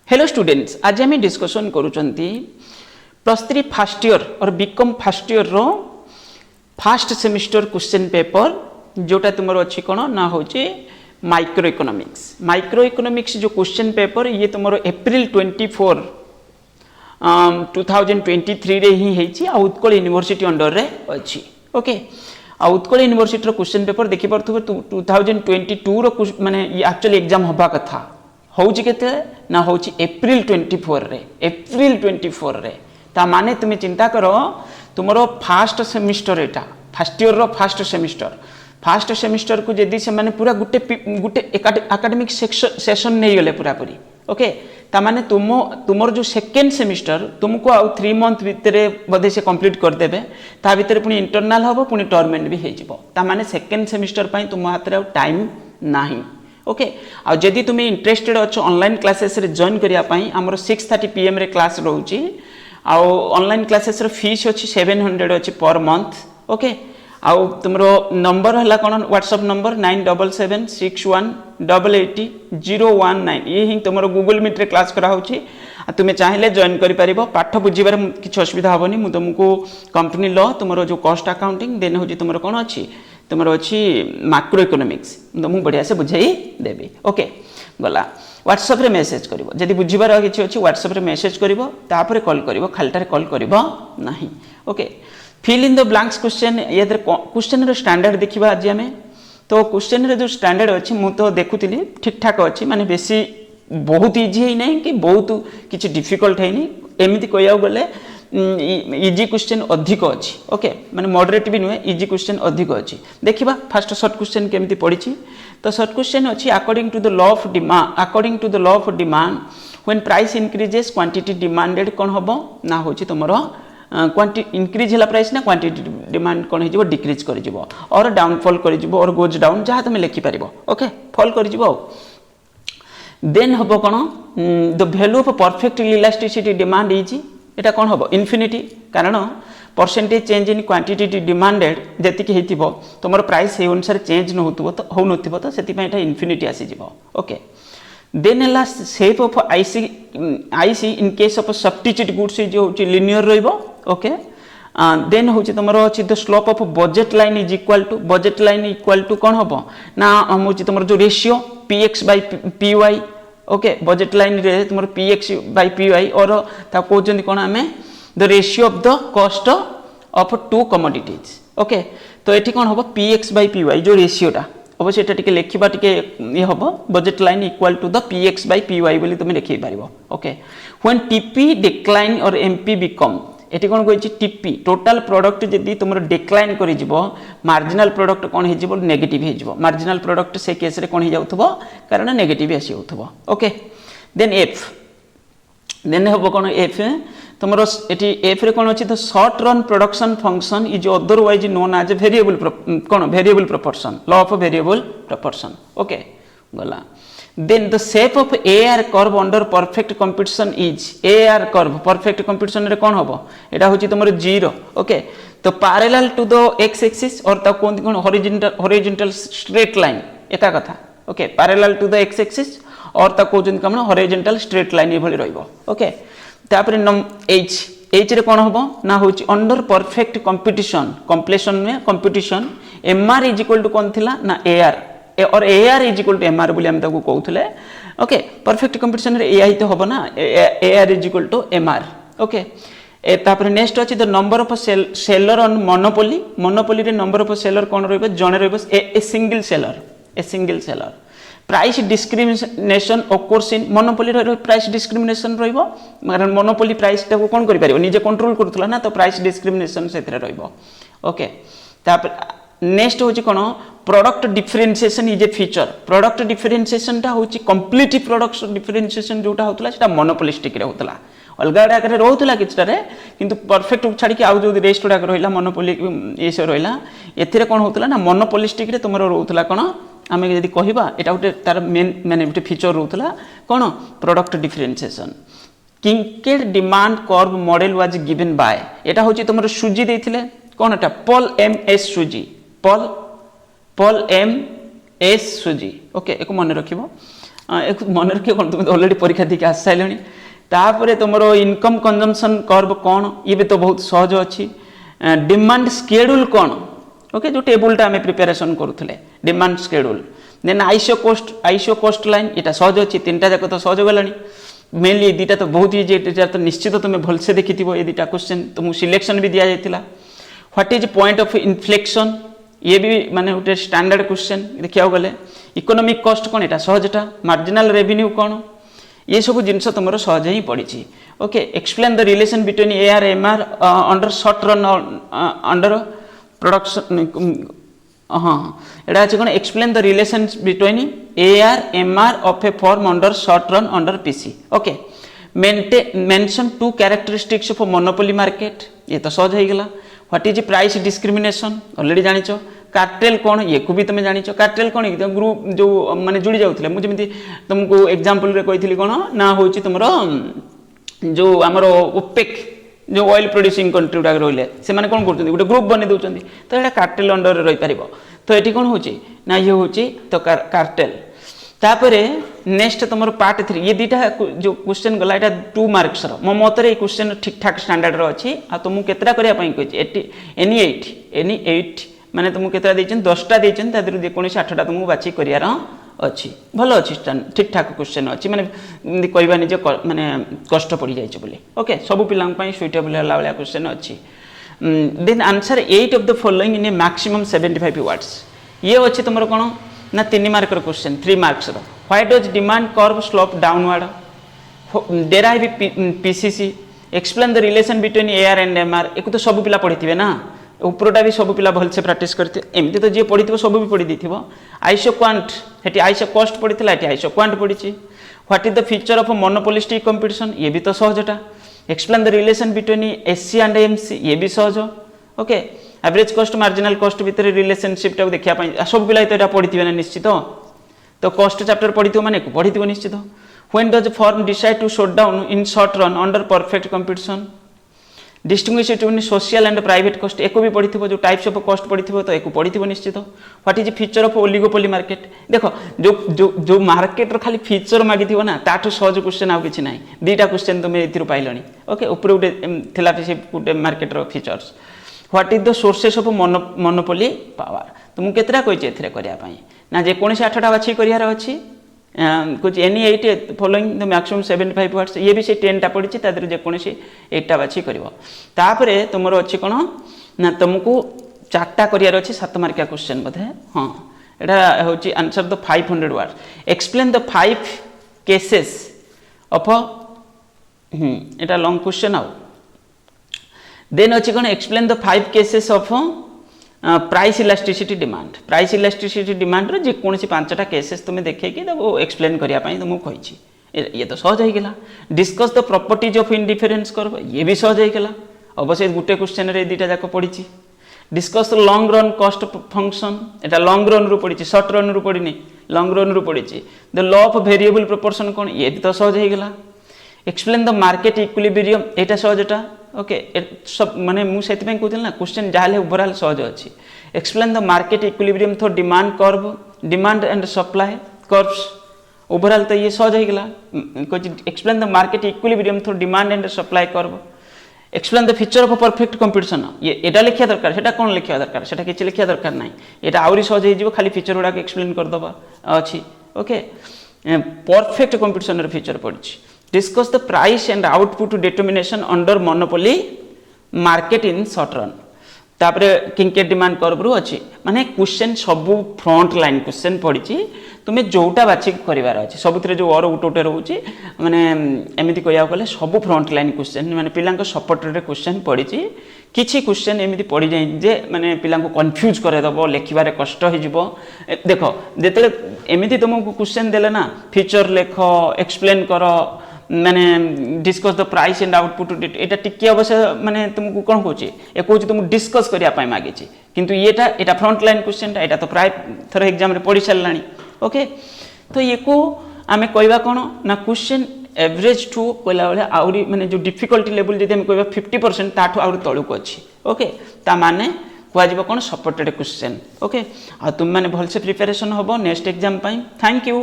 Hello students, आज आम discussion करुँच +3 first year और BCom first year row first semester question paper जोटा तुम अच्छी कौन ना हूँ माइक्रो इकोनॉमिक्स जो क्वेश्चन पेपर ये तुम एप्रिल 24 2023 रे ही है उत्कल यूनिवर्सिटी अंडर रे अच्छी। Okay, Utkal university question paper देखी पार्थ 2022 रो माने एक्चुअली एग्जाम हवा कथा होउची केते ना होउची एप्रिल 24 रे ता माने तुम चिंता करो तुमरो फर्स्ट सेमिस्टर एटा first year row first semester को जदी से माने पूरा गुटे एकेडमिक सेशन नहीं गले पूरा पूरी। ओके, ता माने तुमर जो सेकेंड सेमिस्टर तुमको आउ 3 मंथ भितर बधे से कंप्लीट कर देबे, ता भितर पुनी इंटरनल हबो पुनी टर्मिनेट भी हे जिवो, ता माने सेकेंड सेमिस्टर पई तुम हाथ रे टाइम नाही। ओके, आ जदि तुम इंटरेस्टेड अच्छो ऑनलाइन क्लासेस रे जॉइन करिया पई हमर 6:30 PM रे क्लास रहउची आ ऑनलाइन क्लासेस रो फीस अछि 700 अछि पर मंथ। ओके, आ तुमरो नंबर हला कोन व्हाट्सएप नंबर 9761180019 ये ही तुमरो गूगल मीट रे क्लास करा होची। आ तुमे चाहिले जॉइन करि परिबो, पाठ बुझिबार किछ असुविधा होबनी। मु तुमको कंपनी लॉ तुमरो जो कॉस्ट अकाउंटिंग देन होची तुमरो कोन अछि तुमरो अच्छी मैक्रो इकोनॉमिक्स तो मुझे बढ़िया से बुझाई देवी। ओके, गला व्हाट्सएप रे मेसेज करिवो जदि बुझिबार किछि अछि व्हाट्सएप रे मेसेज करिवो तापर कॉल करिवो, खालटारे कॉल करिवो नाही। Okay, fill in the blanks question ये क्वेश्चन रो स्टैंडर्ड देखिबा आज हमें। तो क्वेश्चन रे जो स्टैंडर्ड अछि मु तो देखुतिली ठीक ठाक अछि, माने बेसी बहुत इजी है नहीं कि बहुत किछि डिफिकल्ट है नहीं, एमिति कहया गले इजी क्वेश्चन अधिक अच्छी। ओके, माने मॉडरेट भी नुहे, इजी क्वेश्चन अधिक अच्छी। देखिबा फर्स्ट शॉर्ट क्वेश्चन केमती पड़ी। तो शॉर्ट क्वेश्चन अच्छी according to the law of demand when price increases quantity demanded कौन हम ना हो तुमरो क्वांटिटी इंक्रीज है प्राइस ना क्वांटिटी डिमांड कौन हो डिक्रीज कर और डाउनफॉल कर और गोज डाउन जहाँ तुम लिखिपार। ओके, फॉल कर देन हम कौन the value of perfect elasticity demand is एटा कौन हम इनफिनिटी, कारण percentage change in quantity demanded जतिक होइतिबो तुमर प्राइस हे अनुसार चेंज न होतबो तो हो नथिबो तो सेति पय एटा इनफिनिटी आसी जिवो। ओके, देन एला shape of IC in case of substitute goods जो लिनियर रहइबो। ओके, देन होची तुमरो अछि the slope of budget line is equal to कौन हम ना होची तुमर जो ratio px/py। Okay, budget line रे तुमर px/py और ता कहउचंदी कोन हमें the ratio of the cost of to commodities. Okay, तो एठी कोन होबो px/py जो रेशियोटा अवश्य एटा टिके लेखिबा टिके ये होबो budget line equal to the px/py बोली तुम लिखि पारिबो। ओके, व्हेन टीपी डिक्लाइन और एमपी बिकम एटी कोन कहछि टीपी टोटल प्रोडक्ट जदी तुमरो डिक्लाइन करि जिवो मार्जिनल प्रोडक्ट कोन हे जिवो नेगेटिव हे जिवो, मार्जिनल प्रोडक्ट से केस रे कोन हे जाउथबो कारण नेगेटिव आसी होथबो। ओके, देन एफ देन होबो कोन एफ तुमरो एटी एफ रे कोन अछि the short run production function is otherwise known as variable proportion, law of variable proportion. Okay, गला then the shape of AR curve under perfect competition is AR curve perfect competition रे कोन होबो एटा होची तुमरो 0। ओके, तो parallel to the x axis और ता कोन कोन हॉरिजॉन्टल स्ट्रेट लाइन एका कथा। Okay, parallel to the x axis और ता कोजन कमन हॉरिजॉन्टल स्ट्रेट लाइन ए भली रहइबो। ओके, तापर h रे कोन होबो ना होची अंडर परफेक्ट कंपटीशन कंप्लीशन में competition MR is equal to कोन थिला ना AR और AR is equal to MR बोली हम ताको कहउथले। ओके, परफेक्ट कंपटीशन रे AI तो होबो ना AR is equal to MR। Okay, तापर नेक्स्ट अछि the number of seller on monopoly रे नंबर ऑफ सेलर कोन रहइबो जणे रहइबो a single seller. Price discrimination occurs in monopoly रे प्राइस डिस्क्रिमिनेशन रहइबो कारण मोनोपोली प्राइस टाको कोन करि पारिबो निजे कंट्रोल करथला ना, तो प्राइस डिस्क्रिमिनेशन सेथरे रहइबो। ओके, तापर नेक्स्ट होची कोन product differentiation is a feature. Product differentiation टा होची कंप्लीट प्रोडक्ट डिफरेंशिएशन जोटा होतला सेटा मोनोपोलिस्टिक रे होतला, अलगा डाकरे रहउतला किछटारे किंतु परफेक्ट छाडी कि आउ जो रेस्ट डाक रहिला मोनोपोली एसे रहिला एथिरे कोन होतला ना मोनोपोलिस्टिक रे तुमरो रहउतला कोन आमे यदि कहिबा एटा उटे तार मेन माने उटे फीचर रहउतला कोन product differentiation. Kinked demand curve model was given by एटा होची तुमरो सुजी देथिले कोन एटा Paul MS Sweezy, Paul MS Sweezy. Okay, एको मन रखिबो मन रखिए कौन तुम अलरेडी परीक्षा दी आस सारे तापर तुम इनकम कंजम्पशन कर्व कौन ये भी तो बहुत सहज अच्छी डिमांड स्केड्यूल कौन ओके जो टेबुलटा आम प्रिपेरेसन करूँ demand schedule then iso cost line यहाँ सहज अच्छी तीन टा जाक तो सहज गला मेनली दुटा तो बहुत इजी तो निश्चित तुम्हें भलसे देखी ये दुटा क्वेश्चन तुमको सिलेक्शन भी दि जाता what is point of inflection ये भी माने गोटे स्टैंडर्ड क्वेश्चन देखा गले इकोनॉमिक कॉस्ट कौन यहाँ सहजटा मार्जिनल रेवेन्यू कौन ये सब जिनस तुम सहज ही पड़ी okay explain the relation between AR MR under short run under production हाँ यहाँ अच्छे कौन explain the relation between AR MR of a firm under short run under PC okay mention two characteristics of monopoly market ये तो सहज हो गला what is price discrimination already जानिच कार्टेल कौन ये को भी तुम जानिच कार्टेल कौन ग्रुप जो माने जुड़ी जाऊे मुझे तुमको एग्जांपल रे कही कौन ना हूँ तुम जो आमर ओपेक जो ऑयल प्रोड्यूसिंग कंट्री गुड़ाक रही से कौन कर गोटे ग्रुप बन दौरान तो यहाँ कार्टेल अंडर रही पार तो ये कौन हो ना ये हूँ तो कार्टेल तापर नेक्स्ट तुम पार्ट 3 ये दुटा जो क्वेश्चन गला यहाँ 2 मार्क्स मो मत क्वेश्चन ठीक ठाक स्टैंडर्ड अच्छी आ तुमको केतटा करने कही एनी 8 माने तुमको केतटा देछन 10टा देछन तादर जेकोसी 8टा तुमको बाछि करियार अच्छी भल अच्छी ठीक ठाक क्वेश्चन अच्छी माने कहबा निजे माने कष्ट पड़ जाइछ बोली ओके सब पिलांग पई सुइटेबल हला वाला क्वेश्चन अच्छी then answer 8 of the following in a maximum 75 words ये अच्छी तुम कौन ना 3 mark question 3 marks why does demand curve slope downward derive PCC explain the relation between AR and MR एक तो सब पिला पढ़ी ना उपरटा भी सब पिला भलसे प्राक्ट करते एमती तो जी पढ़ी सब भी पढ़ी दी आईसो क्वांट हेटी आईसो कॉस्ट पड़ी थी आईसो क्वांट पड़ी what is the feature of monopolistic competition ये भी तो सहजटा explain the relation between AC and MC ये भी सहज okay average cost marginal cost भितर रिलेशनशिप टाक देखा सब पिला तो पढ़ी ना निश्चित तो कॉस्ट चैप्टर पढ़ी माने पढ़ी निश्चित when does firm decide to shut down in short run under perfect competition distinguish between social and private cost एक भी पढ़ी जो टाइप्स ऑफ कॉस्ट पढ़ी तो एक पढ़ी निश्चित what is feature of oligopoly market देख जो जो जो मार्केट खाली फीचर मागी ना ताठू सहज क्वेश्चन आउ कि ना दुटा क्वेश्चन तुम ए पाइल ओके ऊपर गोटे गोटे marketer features what is the sources of monopoly power तुमको केतटा कही करने ना जेकोसी 8टा बाछी करार अच्छी कुछ any 8 following the maximum 75 words ये भी से 10टा पड़ी तादर जेकोसी 8टा बाछी कर तुम अच्छी कौन ना तुमको 4टा करार अच्छी 7 मार्किया क्वेश्चन बोधे हाँ यहाँ हूँ answer the 500 words explain the 5 cases of यहाँ लॉन्ग क्वेश्चन आउ देन अच्छी कौन explain the 5 cases of price elasticity demand रो जेकोसी 5टा केसेस तुम्हें देखे एक्सप्लेन करने तुमको कही ये तो सहज होगा discuss the properties of indifference curve ये भी सहज होगा अवश्य गोटे क्वेश्चन रे दुटा जाक पड़ी discuss the long run cost function Etah long run रू पड़ी शॉर्ट रन रू पड़ी लॉन्ग रन रू पड़ी the law of variable proportion कौन ये भी तो सहज होगा explain the market equilibrium Etah सहजटा okay सब माने मुझे कहूँ ना क्वेश्चन जहाँ ओवरऑल सहज अच्छी explain the market equilibrium through demand curve demand and supply curves overall तो ये सहज होगा explain the market equilibrium through demand and supply curve explain the feature of perfect competition ये लिखा दरकार से कौन लिखा दरकार से किसी लिखा दरकार ना यहाँ आहरी सहज हो खाली फीचर गुड़ाक एक्सप्लेन करदे अच्छी ओके परफेक्ट कंपटीशन फीचर पड़ी discuss the price and output determination under monopoly market in short run तापरे किंके डिमांड कर्व अच्छी माने क्वेश्चन सब फ्रंट लाइन क्वेश्चन पड़ी तुम्हें जोटा बाछिक करार अच्छे सब जो और गोटे गोटे रोचे माने एमती कह गले सब फ्रंट लाइन क्वेश्चन माने पिला सपोर्टेड क्वेश्चन पड़ी किसी क्वेश्चन एमती पड़ जाए जे माने पिला कन्फ्यूज करदेव लिखार कष्ट हो देख जो एमती तुमको क्वेश्चन देले ना फीचर लेख एक्सप्लेन कर माने discuss the price and output एटा टिके अवश्य माने तुमको कौन कहूँ ये कहूँ तुमको डिस्कस करने मांगी किंतु ये फ्रंट लाइन क्वेश्चन एटा तो प्राय थर एग्जाम रे पढ़ी सारा ओके तो ये को आमे कहवा कौन ना क्वेश्चन एवरेज टू कहला बेले आउरी माने जो डिफिकल्टी लेवल जब कहवा 50% ताठू आउरी तलुक अच्छी ओके ता माने कहवा कौन सपोर्टेड क्वेश्चन ओके आ तुम माने भलसे प्रिपरेशन होबो next exam pi thank you.